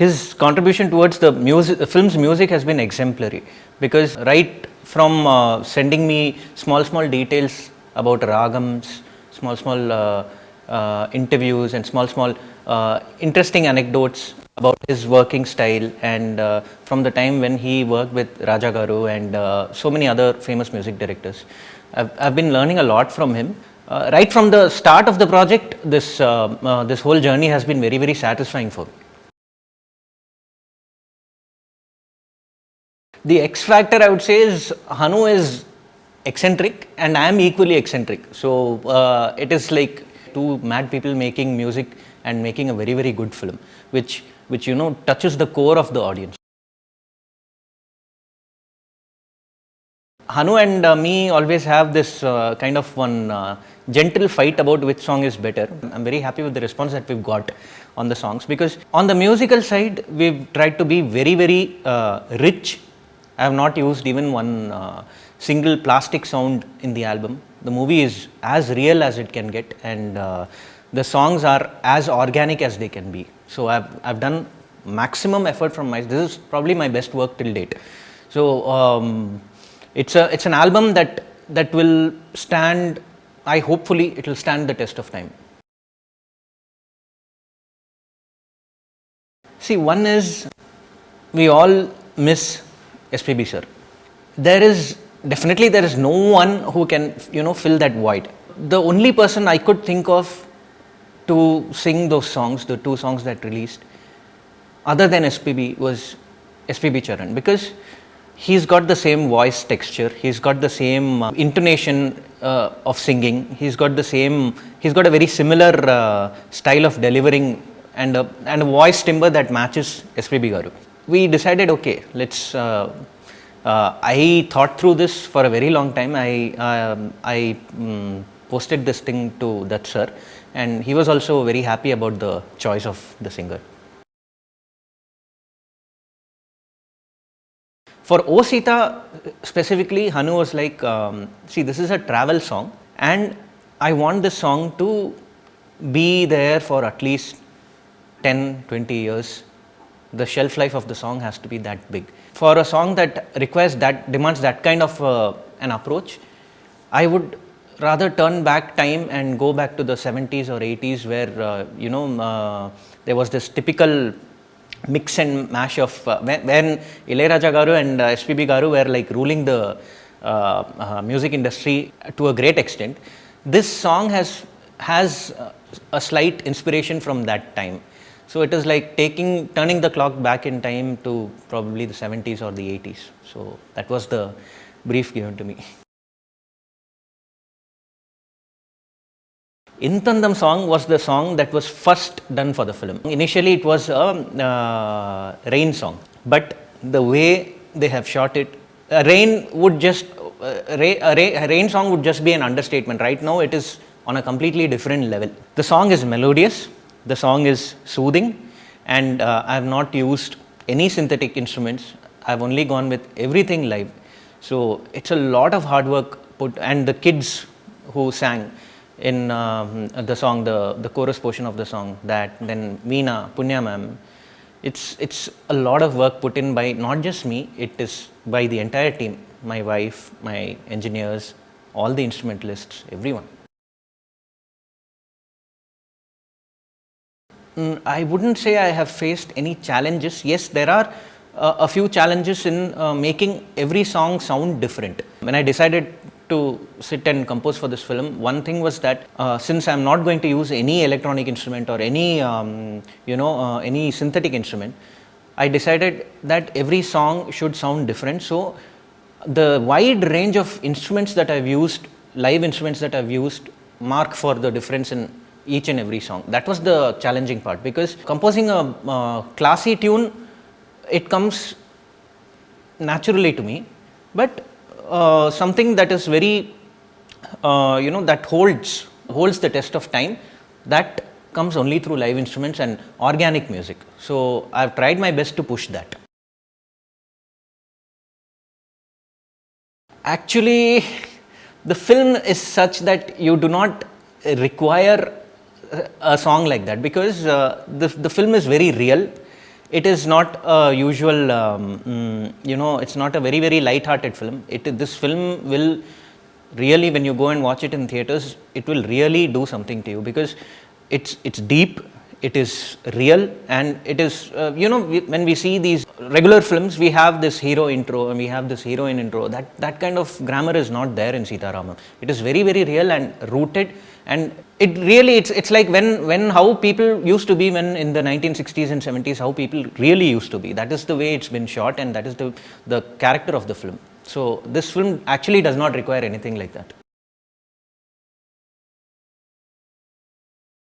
his contribution towards the film's music has been exemplary, because right from sending me small details about ragams, small interviews and small interesting anecdotes about his working style, and from the time when he worked with Raja Garu and so many other famous music directors. I've been learning a lot from him. Right from the start of the project, this whole journey has been very satisfying for me. The X factor, I would say, is Hanu is eccentric and I am equally eccentric. So it is like two mad people making music and making a very good film, which touches the core of the audience. Hanu and me always have this kind of one gentle fight about which song is better. I'm very happy with the response that we've got on the songs, because on the musical side, we've tried to be very rich. I have not used even one single plastic sound in the album. The movie is as real as it can get, and the songs are as organic as they can be. So I've done maximum effort from my. This is probably my best work till date. So it's an album that will stand. Hopefully it will stand the test of time. See, one is we all miss SPB sir. There is no one who can fill that void. The only person I could think of to sing those songs, the two songs that released, other than SPB, was SPB Charan, because he's got the same voice texture, he's got the same intonation of singing, he's got a very similar style of delivering, and a voice timbre that matches SPB Garu. We decided, okay, let's. I thought through this for a very long time. I posted this thing to that sir, and he was also very happy about the choice of the singer. For O Sita specifically, Hanu was like, see, this is a travel song, and I want this song to be there for at least 10-20 years. The shelf life of the song has to be that big. For a song that demands that kind of an approach, I would rather turn back time and go back to the 70s or 80s, where there was this typical mix and mash of when Ilayaraja Garu and SPB Garu were like ruling the music industry to a great extent. This song has a slight inspiration from that time. So it is like turning the clock back in time to probably the 70s or the 80s. So that was the brief given to me. Intandam song was the song that was first done for the film. Initially it was a rain song, but the way they have shot it, a rain song would just be an understatement. Right now it is on a completely different level. The song is melodious. The song is soothing, and I have not used any synthetic instruments. I have only gone with everything live. So it's a lot of hard work put, and the kids who sang in the song, the chorus portion of the song, that then Meena, Punya ma'am, it's a lot of work put in by not just me, it is by the entire team, my wife, my engineers, all the instrumentalists, everyone. I wouldn't say I have faced any challenges. Yes, there are a few challenges in making every song sound different. When I decided to sit and compose for this film, one thing was that since I'm not going to use any electronic instrument or any any synthetic instrument, I decided that every song should sound different. So the wide range of instruments that I've used, live instruments that I've used, mark for the difference in each and every song. That was the challenging part, because composing a classy tune, it comes naturally to me, but something that is very that holds the test of time, that comes only through live instruments and organic music. So I've tried my best to push that. Actually, the film is such that you do not require a song like that, because the film is very real, It is not a usual, it's not a very, very light-hearted film. This film will really, when you go and watch it in theaters, it will really do something to you, because it's deep, it is real, and it is, when we see these regular films, we have this hero intro and we have this heroine intro. That kind of grammar is not there in Sitaramam. It is very, very real and rooted, and it really, it's like when how people used to be when in the 1960s and 70s, how people really used to be. That is the way it's been shot, and that is the character of the film. So this film actually does not require anything like that.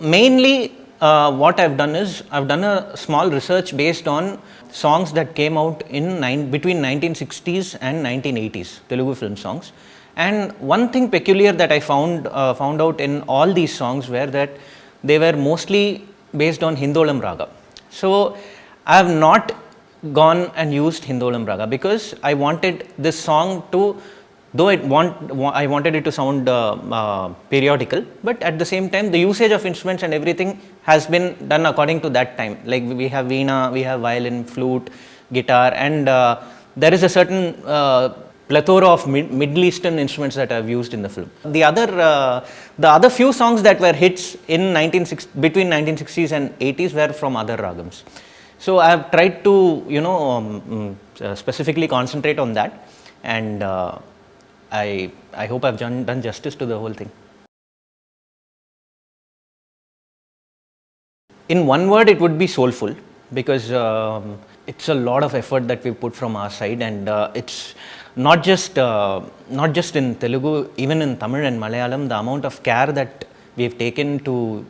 Mainly, what I've done is, I've done a small research based on songs that came out between 1960s and 1980s, Telugu film songs. And one thing peculiar that I found out in all these songs were that they were mostly based on Hindolam raga. So I have not gone and used Hindolam raga, because I wanted this song to, though I wanted it to sound periodical, but at the same time the usage of instruments and everything has been done according to that time. Like we have veena, we have violin, flute, guitar, and there is a certain plethora of Middle Eastern instruments that I've used in the film. The other few songs that were hits in between 1960s and 80s were from other ragams. So I have tried to specifically concentrate on that, and I hope I've done justice to the whole thing. In one word, it would be soulful, because it's a lot of effort that we put from our side, and it's not just in Telugu, even in Tamil and Malayalam, the amount of care that we've taken to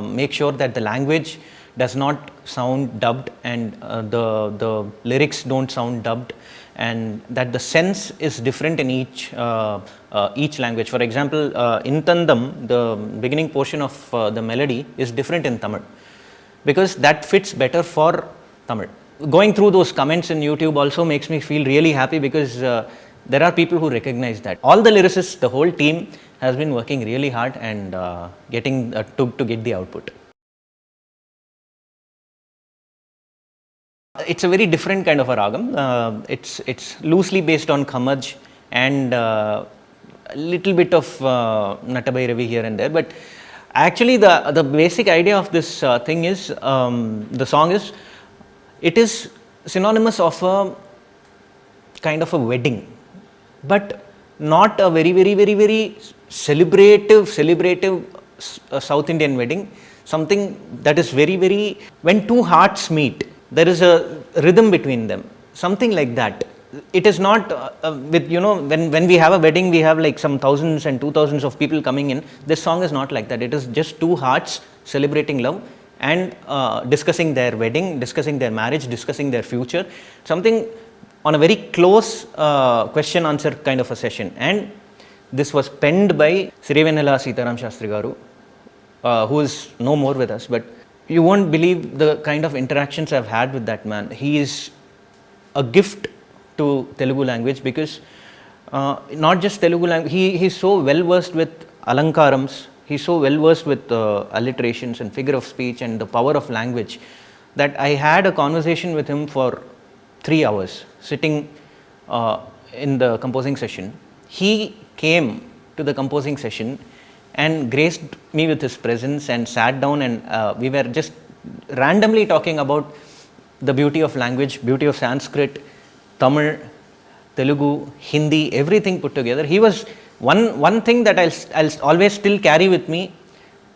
make sure that the language does not sound dubbed, and the lyrics don't sound dubbed, and that the sense is different in each language. For example, in Tandam, the beginning portion of the melody is different in Tamil, because that fits better for Tamil. Going through those comments in YouTube also makes me feel really happy, because there are people who recognize that. All the lyricists, the whole team has been working really hard and getting to get the output. It's a very different kind of a ragam. It's loosely based on Khamaj and a little bit of Natabhairavi here and there, but actually the basic idea of this thing is, the song is, it is synonymous of a kind of a wedding, but not a very, very, very, very celebrative South Indian wedding. Something that is very, very, when two hearts meet, there is a rhythm between them, something like that. It is not with, when we have a wedding, we have like some thousands and 2,000s of people coming in. This song is not like that. It is just two hearts celebrating love and discussing their wedding, discussing their marriage, discussing their future, something on a very close question answer kind of a session. And this was penned by Sirivennela Sitaram Shastri Garu, who is no more with us, but you won't believe the kind of interactions I've had with that man. He is a gift to Telugu language, because not just Telugu language, he's so well versed with alankarams, he's so well versed with alliterations and figure of speech and the power of language, that I had a conversation with him for 3 hours sitting in the composing session. He came to the composing session and graced me with his presence and sat down, and we were just randomly talking about the beauty of language, beauty of Sanskrit, Tamil, Telugu, Hindi, everything put together. He was one thing that I'll always still carry with me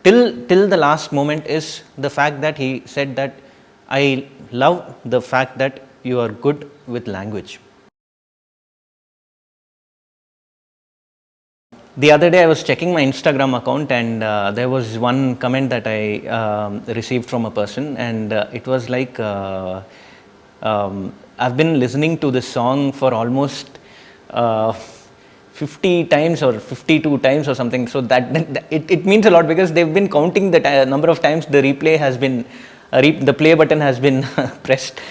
till the last moment, is the fact that he said that I love the fact that you are good with language. The other day I was checking my Instagram account, and there was one comment that I received from a person, and it was like, I've been listening to this song for almost 50 times or 52 times or something. So that it means a lot, because they've been counting the number of times the replay has been, the play button has been pressed.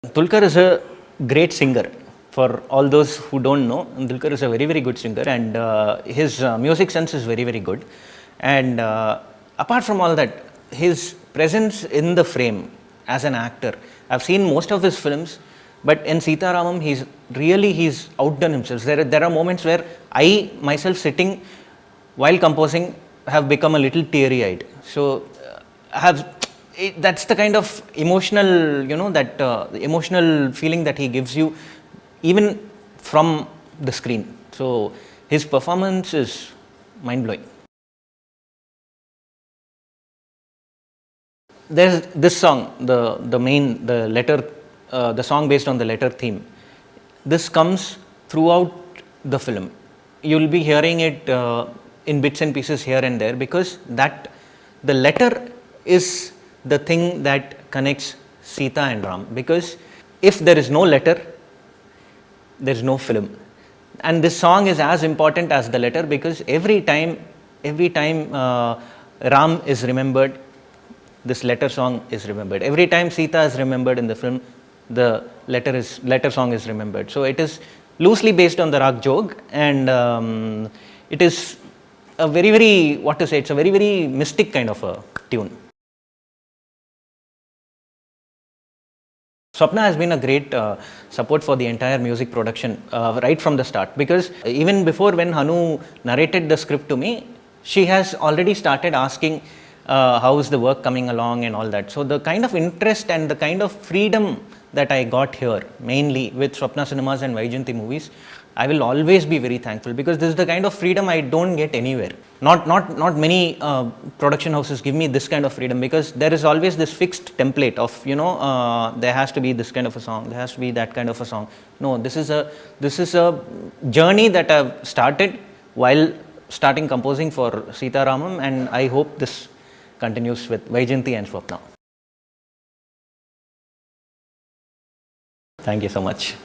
Dulquer is a great singer. For all those who don't know, Dulquer is a very, very good singer, and his music sense is very, very good. And apart from all that, his presence in the frame as an actor. I've seen most of his films, but in Sita Ramam, he's outdone himself. There are moments where I myself sitting while composing have become a little teary-eyed. So that's the kind of emotional, the emotional feeling that he gives you, even from the screen. So his performance is mind-blowing. There's this song, the song based on the letter theme. This comes throughout the film. You'll be hearing it in bits and pieces here and there, because the letter is the thing that connects Sita and Ram. Because if there is no letter, there is no film. And this song is as important as the letter, because every time Ram is remembered, this letter song is remembered. Every time Sita is remembered in the film, the letter song is remembered. So it is loosely based on the Rag Jog, and it is a very, very, it's a very, very mystic kind of a tune. Swapna has been a great support for the entire music production right from the start, because even before, when Hanu narrated the script to me, she has already started asking how is the work coming along and all that. So the kind of interest and the kind of freedom that I got here, mainly with Swapna Cinemas and Vaijayanti Movies, I will always be very thankful, because this is the kind of freedom I don't get anywhere. Not many production houses give me this kind of freedom, because there is always this fixed template of, there has to be this kind of a song, there has to be that kind of a song. No, this is a journey that I've started while starting composing for Sita Ramam, and I hope this continues with Vaijayanti and Swapna. Thank you so much.